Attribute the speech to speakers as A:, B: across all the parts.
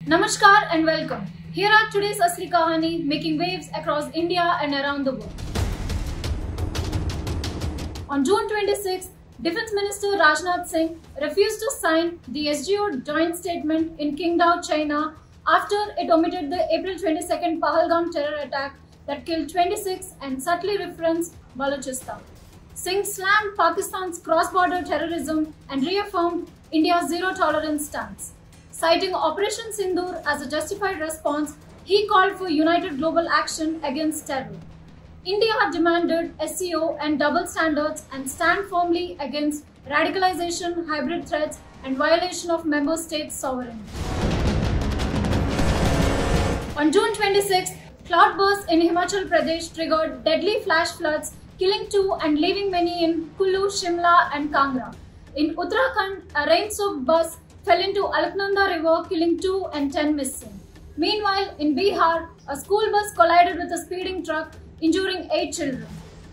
A: Namaskar and welcome. Here are today's Asli Kahani making waves across India and around the world. On June 26, Defence Minister Rajnath Singh refused to sign the SGO joint statement in Qingdao, China after it omitted the April 22 Pahalgam terror attack that killed 26 and subtly referenced Balochistan. Singh slammed Pakistan's cross-border terrorism and reaffirmed India's zero-tolerance stance. Citing Operation Sindoor as a justified response, he called for united global action against terror. India demanded SCO and double standards and stand firmly against radicalization, hybrid threats, and violation of member states' sovereignty. On June 26, cloudbursts in Himachal Pradesh triggered deadly flash floods, killing 2 and leaving many in Kullu, Shimla, and Kangra. In Uttarakhand, a rain-soaked bus fell into Alaknanda River, killing 2 and 10 missing. Meanwhile, in Bihar, a school bus collided with a speeding truck, injuring 8 children.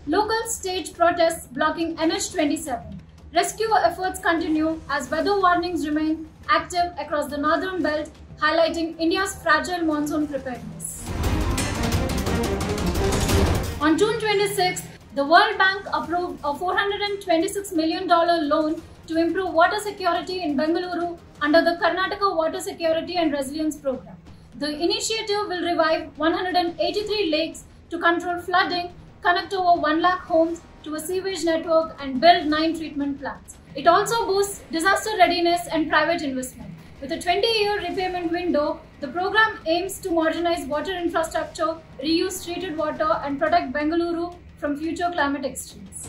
A: Locals staged protests blocking NH27. Rescue efforts continue as weather warnings remain active across the northern belt, highlighting India's fragile monsoon preparedness. On June 26, the World Bank approved a $426 million loan to improve water security in Bengaluru under the Karnataka Water Security and Resilience Program. The initiative will revive 183 lakes to control flooding, connect over 1 lakh homes to a sewage network, and build 9 treatment plants. It also boosts disaster readiness and private investment. With a 20-year repayment window, the program aims to modernize water infrastructure, reuse treated water, and protect Bengaluru from future climate extremes.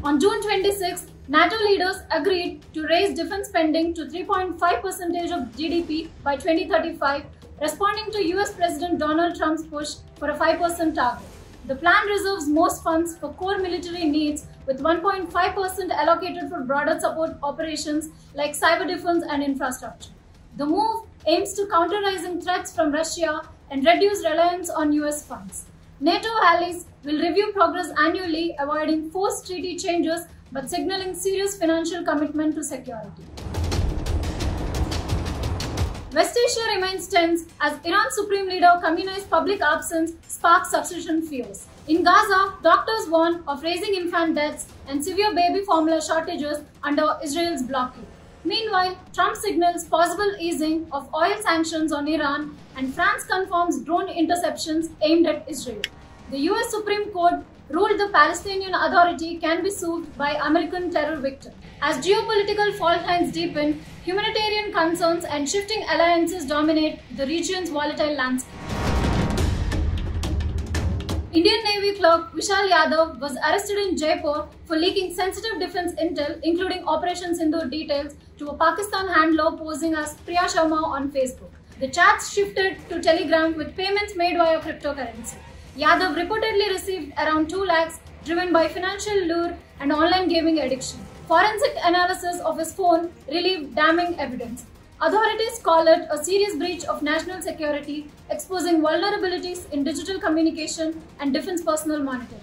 A: On June 26, NATO leaders agreed to raise defense spending to 3.5% of GDP by 2035, responding to US President Donald Trump's push for a 5% target. The plan reserves most funds for core military needs, with 1.5% allocated for broader support operations like cyber defense and infrastructure. The move aims to counter rising threats from Russia and reduce reliance on US funds. NATO allies will review progress annually, avoiding forced treaty changes but signaling serious financial commitment to security. West Asia remains tense as Iran's Supreme Leader Khamenei's public absence sparks succession fears. In Gaza, doctors warn of rising infant deaths and severe baby formula shortages under Israel's blockade. Meanwhile, Trump signals possible easing of oil sanctions on Iran, and France confirms drone interceptions aimed at Israel. The US Supreme Court ruled the Palestinian Authority can be sued by American terror victims. As geopolitical fault lines deepen, humanitarian concerns and shifting alliances dominate the region's volatile landscape. Indian Navy clerk Vishal Yadav was arrested in Jaipur for leaking sensitive defense intel, including Operation Sindoor details, to a Pakistan handler posing as Priya Sharma on Facebook. The chats shifted to Telegram with payments made via cryptocurrency. Yadav reportedly received around 2 lakhs, driven by financial lure and online gaming addiction. Forensic analysis of his phone revealed damning evidence. Authorities call it a serious breach of national security, exposing vulnerabilities in digital communication and defense personnel monitoring.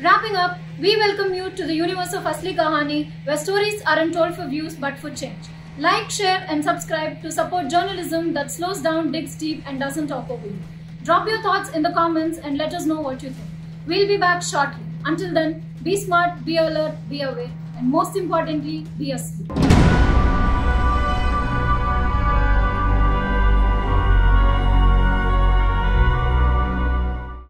A: Wrapping up, we welcome you to the universe of Asli Kahani, where stories aren't told for views but for change. Like, share and subscribe to support journalism that slows down, digs deep and doesn't talk over you. Drop your thoughts in the comments and let us know what you think. We'll be back shortly. Until then, be smart, be alert, be aware, and most importantly, be asleep.